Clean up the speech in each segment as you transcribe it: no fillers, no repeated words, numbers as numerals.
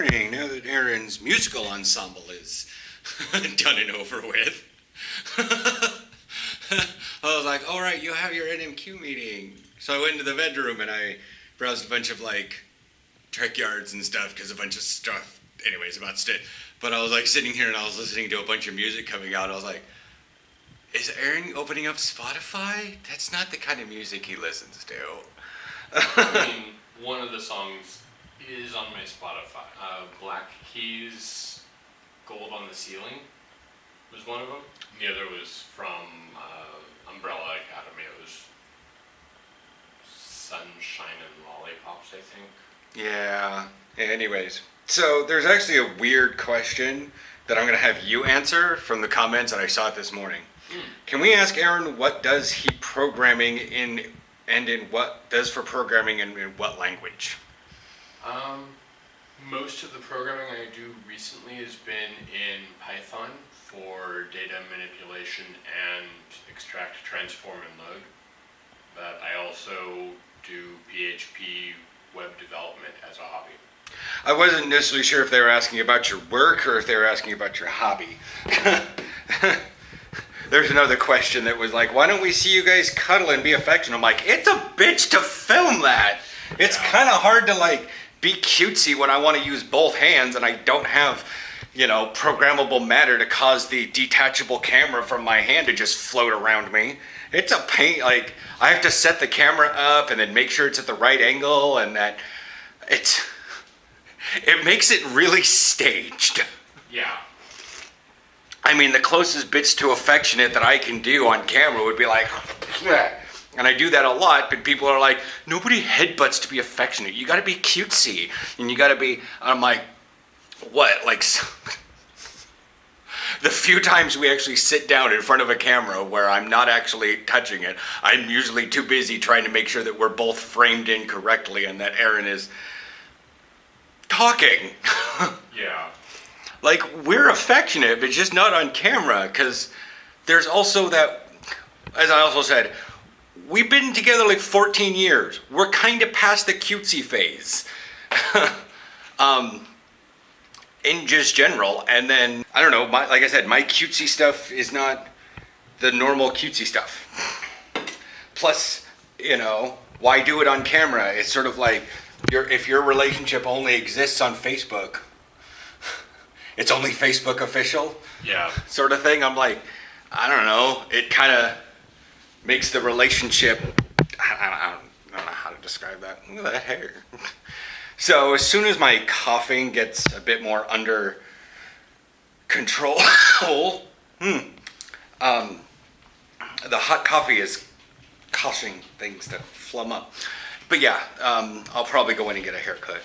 morning, now that Aaron's musical ensemble is done and over with. I was like, all right, you'll have your NMQ meeting. So I went into the bedroom and I browsed a bunch of like trek yards and stuff because a bunch of stuff, anyways, about state. But I was like sitting here and I was listening to a bunch of music coming out. I was like, is Aaron opening up Spotify? That's not the kind of music he listens to. I mean, one of the songs is on my Spotify. Black Keys, Gold on the Ceiling was one of them. The other was from Umbrella Academy. It was Sunshine and Lollipops, I think. Yeah. Anyways, so there's actually a weird question that I'm going to have you answer from the comments, and I saw it this morning. Can we ask Aaron what does he programming in, and in what does for programming and in what language? Most of the programming I do recently has been in Python for data manipulation and extract, transform, and load. But I also do PHP web development as a hobby. I wasn't necessarily sure if they were asking about your work or if they were asking about your hobby. There's another question that was like, why don't we see you guys cuddle and be affectionate? I'm like, it's a bitch to film that. It's kind of hard to like be cutesy when I want to use both hands and I don't have, programmable matter to cause the detachable camera from my hand to just float around me. It's a pain. Like, I have to set the camera up and then make sure it's at the right angle, and that it makes it really staged. Yeah. I mean, the closest bits to affectionate that I can do on camera would be like, and I do that a lot, but people are like, nobody headbutts to be affectionate. You gotta be cutesy, and you gotta be, I'm like, what? Like, the few times we actually sit down in front of a camera where I'm not actually touching it, I'm usually too busy trying to make sure that we're both framed in correctly and that Aaron is talking. Yeah. Like, we're affectionate, but just not on camera, because there's also that, as I also said, we've been together like 14 years. We're kind of past the cutesy phase. In just general, and then, I don't know, like I said, my cutesy stuff is not the normal cutesy stuff. Plus, why do it on camera? It's sort of like, if your relationship only exists on Facebook, it's only Facebook official, sort of thing. I'm like, I don't know. It kind of makes the relationship, I don't know how to describe that. Look at that hair. So as soon as my coughing gets a bit more under control, the hot coffee is causing things to flum up. But yeah, I'll probably go in and get a haircut.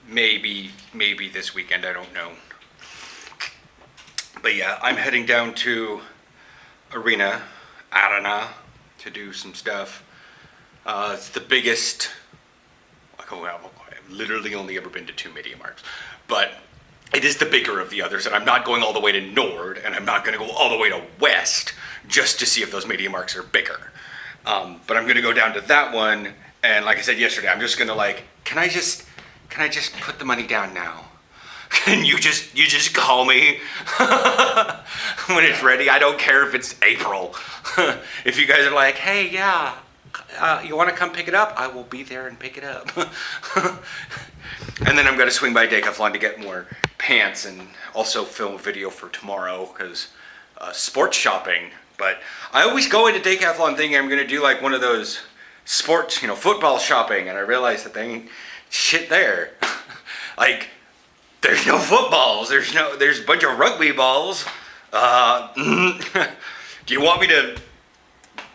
Maybe this weekend, I don't know. But yeah, I'm heading down to Arena to do some stuff. It's the biggest, I've literally only ever been to 2 Media Marts, but it is the bigger of the others, and I'm not going all the way to Nord, and I'm not going to go all the way to West just to see if those Media Marts are bigger. But I'm going to go down to that one, and like I said yesterday, I'm just going to like, can I just put the money down now? Can you just call me when it's ready? I don't care if it's April. If you guys are like, hey, yeah, you want to come pick it up? I will be there and pick it up. And then I'm going to swing by Decathlon to get more pants and also film a video for tomorrow because sports shopping. But I always go into Decathlon thinking I'm going to do like one of those sports, football shopping, and I realize that they ain't shit there. Like, there's no footballs. There's a bunch of rugby balls. Do you want me to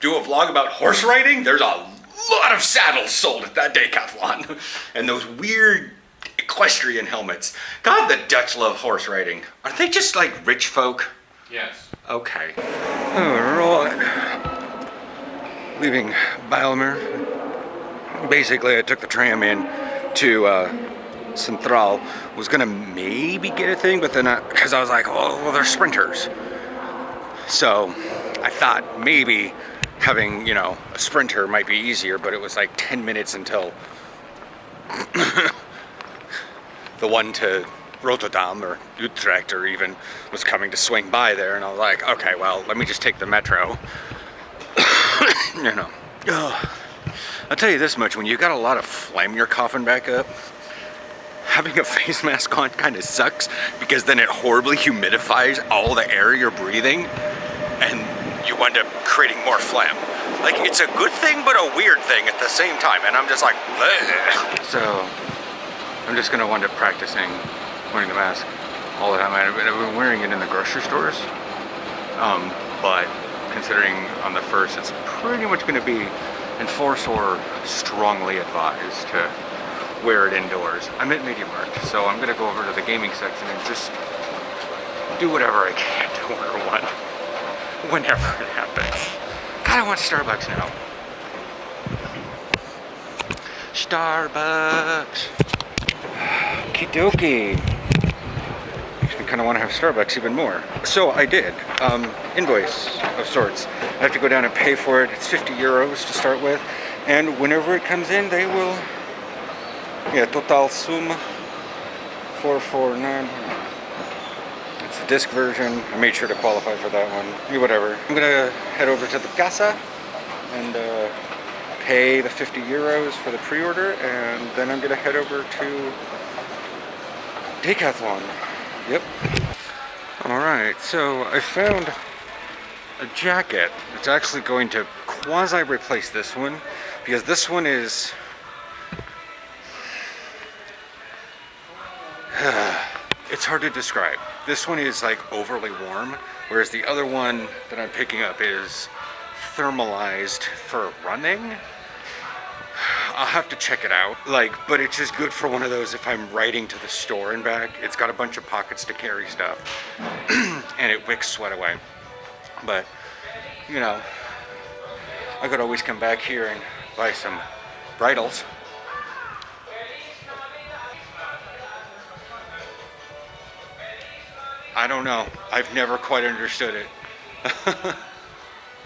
do a vlog about horse riding? There's a lot of saddles sold at that Decathlon. And those weird equestrian helmets. God, the Dutch love horse riding. Are they just like rich folk? Yes. Okay. Alright. Leaving Bijlmer. Basically, I took the tram in to Central. Was gonna maybe get a thing, but then because I was like, oh, well, they're sprinters. So I thought maybe having, a sprinter might be easier, but it was like 10 minutes until the one to Rotterdam or Utrecht or even was coming to swing by there, and I was like, okay, well, let me just take the metro. You know. I'll tell you this much, when you got a lot of phlegm you're coughing back up, having a face mask on kind of sucks, because then it horribly humidifies all the air you're breathing, and you end up creating more phlegm. Like, it's a good thing, but a weird thing at the same time, and I'm just like, bleh. So, I'm just gonna wind up practicing wearing the mask all the time. I've been wearing it in the grocery stores, but considering on the first, it's pretty much gonna be enforced or strongly advised to wear it indoors. I'm at Media Markt, so I'm gonna go over to the gaming section and just do whatever I can to order one whenever it happens. God, I want Starbucks now. Starbucks. Okie dokie. Makes me kind of want to have Starbucks even more. So I did. Invoice of sorts. I have to go down and pay for it. It's 50 euros to start with. And whenever it comes in, they will... Yeah, total sum 449. It's the disc version. I made sure to qualify for that one. Whatever. I'm gonna head over to the Casa and pay the 50 euros for the pre-order, and then I'm gonna head over to Decathlon. Yep. Alright, so I found a jacket. It's actually going to quasi replace this one, because this one is it's hard to describe. This one is like overly warm, whereas the other one that I'm picking up is thermalized for running. I'll have to check it out. But it's just good for one of those if I'm riding to the store and back. It's got a bunch of pockets to carry stuff, and it wicks sweat away. But, you know, I could always come back here and buy some bridles. I don't know. I've never quite understood it.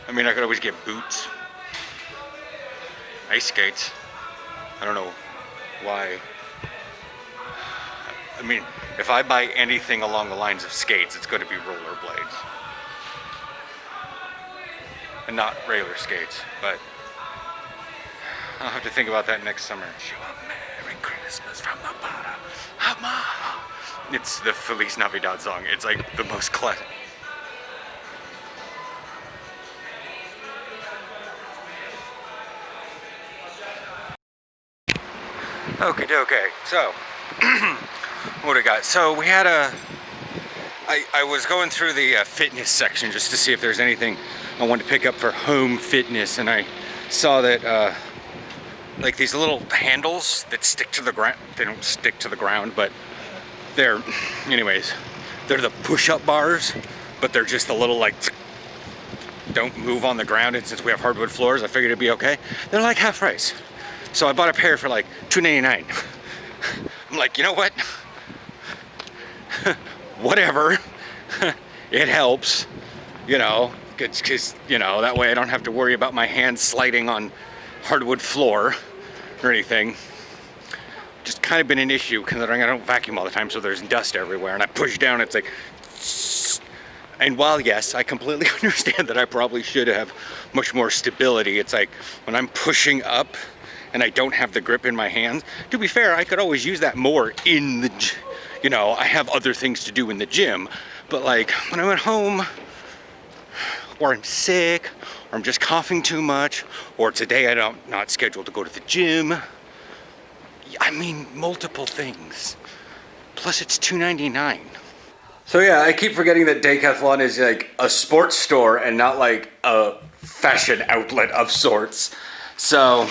I mean, I could always get boots. Ice skates. I don't know why. I mean, if I buy anything along the lines of skates, it's going to be rollerblades. And not regular skates, but I'll have to think about that next summer. Merry Christmas from the bottom of my heart. It's the Feliz Navidad song. It's like the most classic. Okay. So, what I got? So we had I was going through the fitness section just to see if there's anything I wanted to pick up for home fitness, and I saw that like these little handles that stick to the ground. They don't stick to the ground, but they're the push-up bars, but they're just a little like don't move on the ground. And since we have hardwood floors, I figured it'd be okay. They're like half price. So I bought a pair for like $2.99. I'm like, you know what? Whatever. It helps, because, that way I don't have to worry about my hands sliding on hardwood floor or anything. Just kind of been an issue considering I don't vacuum all the time, so there's dust everywhere, and I push down, it's like... And while, yes, I completely understand that I probably should have much more stability, it's like when I'm pushing up and I don't have the grip in my hands. To be fair, I could always use that more in the, I have other things to do in the gym. But like when I'm at home, or I'm sick, or I'm just coughing too much, or today I'm not scheduled to go to the gym. I mean, multiple things. Plus it's $2.99. So yeah, I keep forgetting that Decathlon is like a sports store and not like a fashion outlet of sorts. So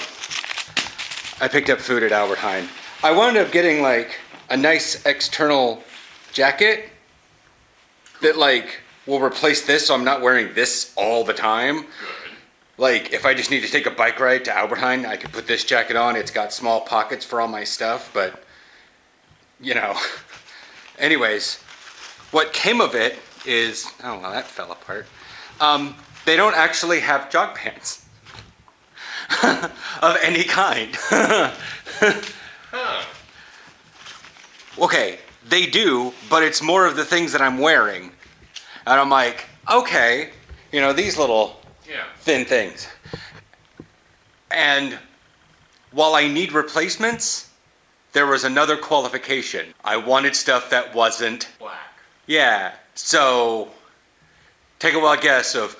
I picked up food at Albert Heijn. I wound up getting like a nice external jacket that like will replace this, so I'm not wearing this all the time. Good. Like if I just need to take a bike ride to Albert Heijn, I could put this jacket on. It's got small pockets for all my stuff, but anyways, what came of it is, oh well, that fell apart. They don't actually have jog pants. Of any kind. Huh. Okay, they do, but it's more of the things that I'm wearing. And I'm like, okay, you know, these little Yeah. thin things. And while I need replacements, there was another qualification. I wanted stuff that wasn't, Black. yeah. So take a wild guess of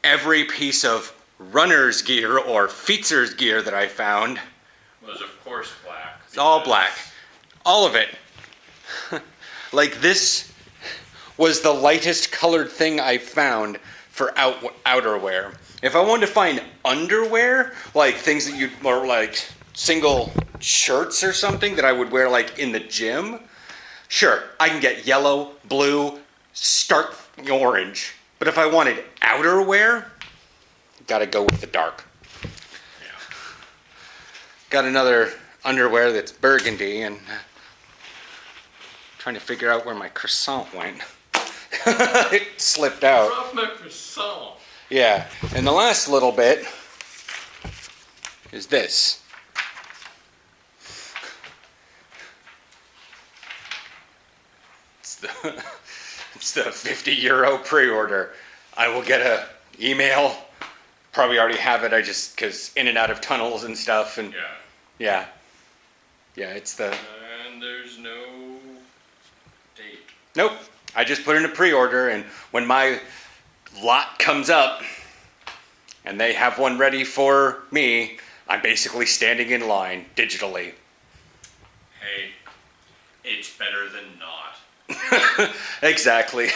every piece of runner's gear or featzer's gear that I found. Was of course black. It's all because- black. All of it. Like this was the lightest colored thing I found for outerwear. If I wanted to find underwear, like things that you'd, or like single shirts or something that I would wear like in the gym, sure, I can get yellow, blue, stark orange. But if I wanted outerwear, gotta go with the dark. Yeah. Got another underwear that's burgundy and trying to figure out where my croissant went. It slipped out. Drop my croissant. Yeah, and the last little bit is this. It's the, it's the 50 euro pre-order. I will get a email. Probably already have it. I just, because in and out of tunnels and stuff. And Yeah. yeah, it's the, And there's no date. nope. I just put in a pre-order, and when my lot comes up and they have one ready for me, I'm basically standing in line digitally. Hey, it's better than not. Exactly.